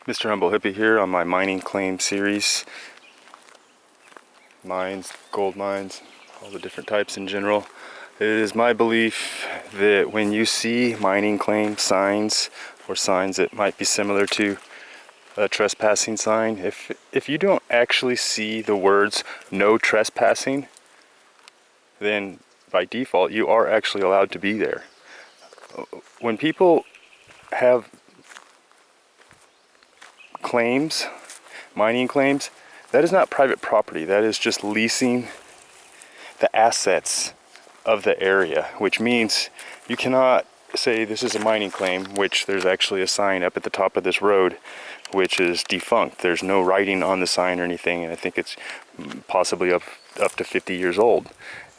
Mr. Humble Hippie here on my mining claim series. Mines, gold mines, all the different types in general. It is my belief that when you see mining claim signs or signs that might be similar to a trespassing sign, if you don't actually see the words "no trespassing," then by default you are actually allowed to be there. When people have claims, mining claims, that is not private property. That is just leasing the assets of the area, which means you cannot say this is a mining claim, which there's actually a sign up at the top of this road which is defunct. There's no writing on the sign or anything, and I think it's possibly up to 50 years old.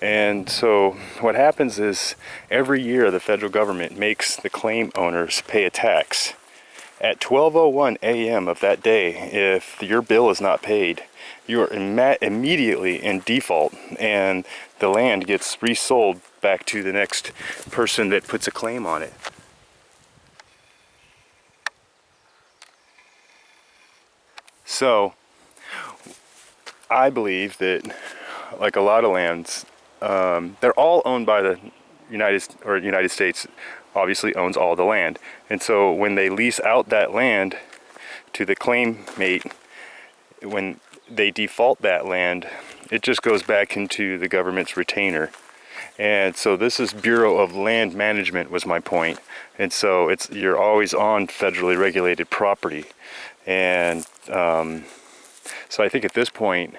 And so what happens is every year the federal government makes the claim owners pay a tax. At 12:01 a.m. of that day, if your bill is not paid, you are immediately in default, and the land gets resold back to the next person that puts a claim on it. So, I believe that, like a lot of lands, they're all owned by the United States. Obviously owns all the land, and so when they lease out that land to the claimant, when they default that land, it just goes back into the government's retainer. And so this is Bureau of Land Management was my point. And so you're always on federally regulated property. And so I think at this point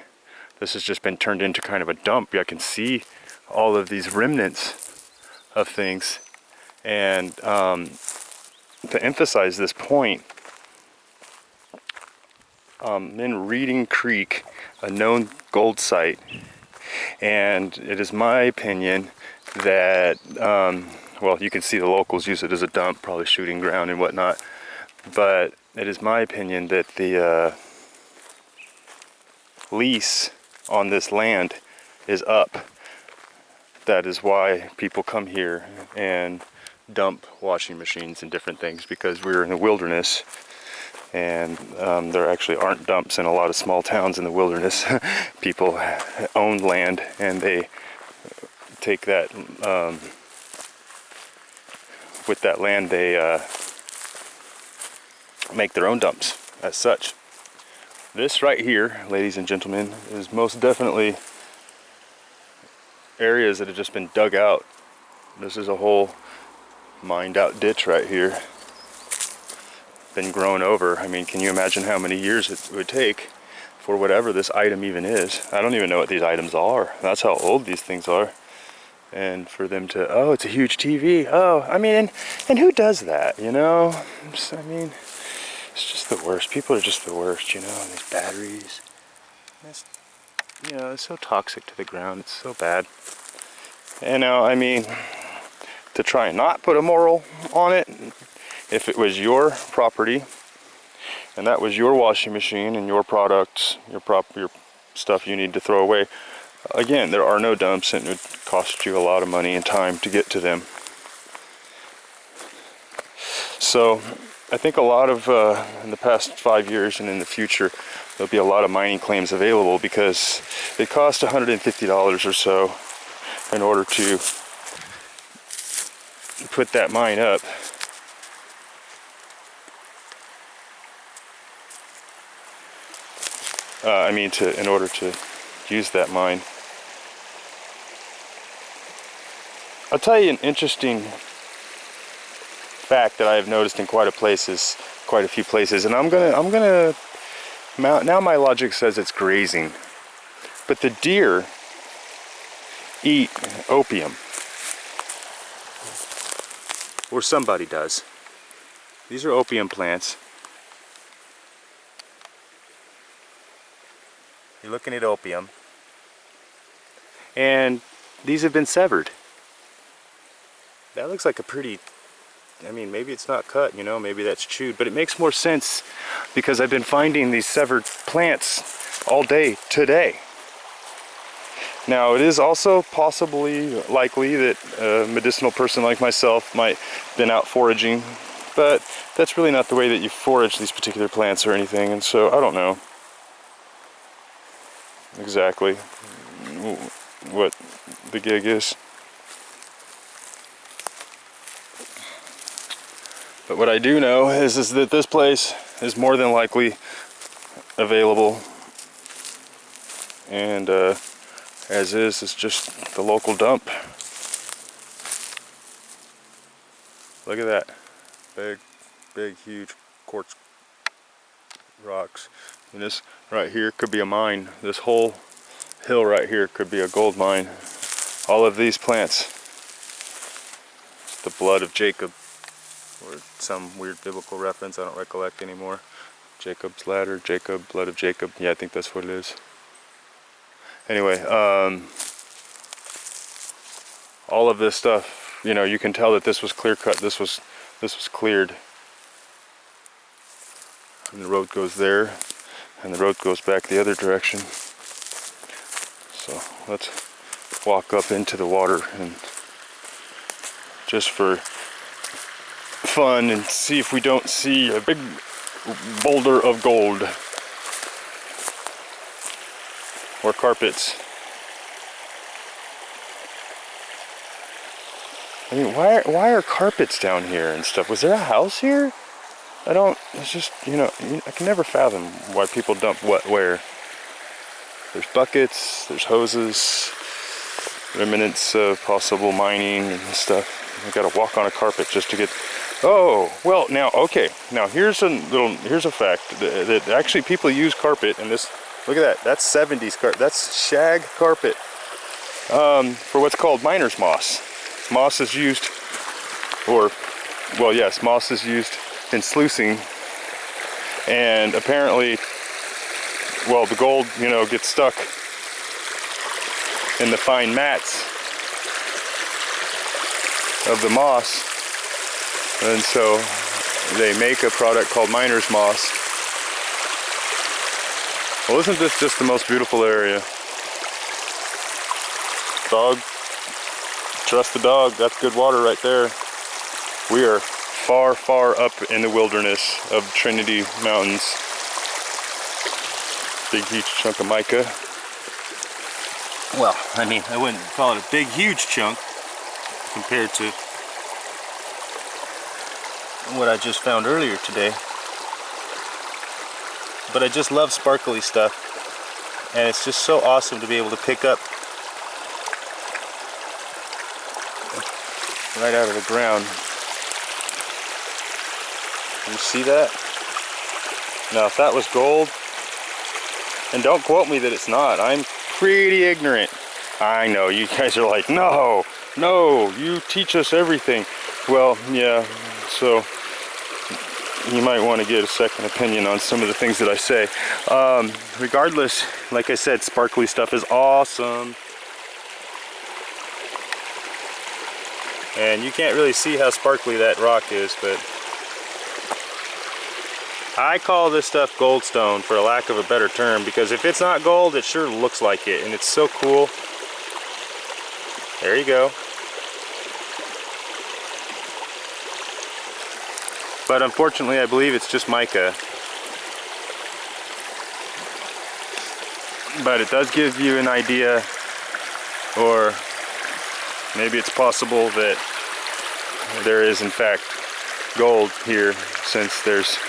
this has just been turned into kind of a dump. I can see all of these remnants of things. And to emphasize this point, in Reading Creek, a known gold site, and it is my opinion that, well, you can see the locals use it as a dump, probably shooting ground and whatnot, but it is my opinion that the lease on this land is up. That is why people come here and dump washing machines and different things, because we're in the wilderness, and there actually aren't dumps in a lot of small towns in the wilderness. People own land and they take that, with that land they make their own dumps as such. This right here, ladies and gentlemen, is most definitely areas that have just been dug out. This is a whole mined out ditch right here, been grown over. I mean, can you imagine how many years it would take for whatever this item even is? I don't even know what these items are. That's how old these things are. And for them to, oh, it's a huge TV. Oh, I mean, and who does that, you know? I mean, it's just the worst. People are just the worst, you know, these batteries. It's, you know, it's so toxic to the ground. It's so bad. You know, I mean, to try and not put a moral on it, if it was your property and that was your washing machine and your products, your stuff you need to throw away, again, there are no dumps, and it would cost you a lot of money and time to get to them. So I think a lot of in the past 5 years and in the future there'll be a lot of mining claims available, because it costs $150 or so in order to put that mine up. In order to use that mine. I'll tell you an interesting fact that I have noticed in quite a few places, and I'm gonna now my logic says it's grazing, but the deer eat opium, or somebody does. These are opium plants. You're looking at opium, and these have been severed. That looks like a pretty, I mean, maybe it's not cut, you know, maybe that's chewed, but it makes more sense because I've been finding these severed plants all day today. Now, it is also possibly likely that a medicinal person like myself might have been out foraging but that's really not the way that you forage these particular plants or anything, and so I don't know exactly what the gig is. But what I do know is that this place is more than likely available, and as is, it's just the local dump. Look at that. Big, huge quartz rocks. And this right here could be a mine. This whole hill right here could be a gold mine. All of these plants. It's the blood of Jacob, or some weird biblical reference, I don't recollect anymore. Jacob's ladder, Jacob, blood of Jacob. Yeah, I think that's what it is. Anyway, all of this stuff, you know, you can tell that this was clear cut. This was cleared. And the road goes there, and the road goes back the other direction. So let's walk up into the water and just for fun and see if we don't see a big boulder of gold or carpets. I mean, why are carpets down here and stuff? Was there a house here? It's just, you know, I can never fathom why people dump what where. There's buckets, there's hoses, remnants of possible mining and stuff. I gotta walk on a carpet just to get, oh, well, now, okay. Now here's a fact that actually people use carpet, and this, look at that, that's 70s carpet, that's shag carpet, for what's called miner's moss. Moss is used, moss is used in sluicing, and apparently, well, the gold, you know, gets stuck in the fine mats of the moss, and so they make a product called miner's moss. Well, isn't this just the most beautiful area? Dog, trust the dog, that's good water right there. We are far, far up in the wilderness of Trinity Mountains. Big, huge chunk of mica. Well, I mean, I wouldn't call it a big, huge chunk compared to what I just found earlier today. But I just love sparkly stuff, and it's just so awesome to be able to pick up right out of the ground. You see that? Now, if that was gold, and don't quote me that it's not, I'm pretty ignorant. I know, you guys are like, no, you teach us everything. Well, yeah, so you might want to get a second opinion on some of the things that I say. Regardless, like I said, sparkly stuff is awesome. And you can't really see how sparkly that rock is, but I call this stuff goldstone, for a lack of a better term, because if it's not gold, it sure looks like it, and it's so cool. There you go. But unfortunately, I believe it's just mica. But it does give you an idea, or maybe it's possible that there is in fact gold here, since there's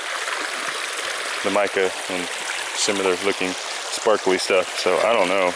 the mica and similar looking sparkly stuff. So I don't know.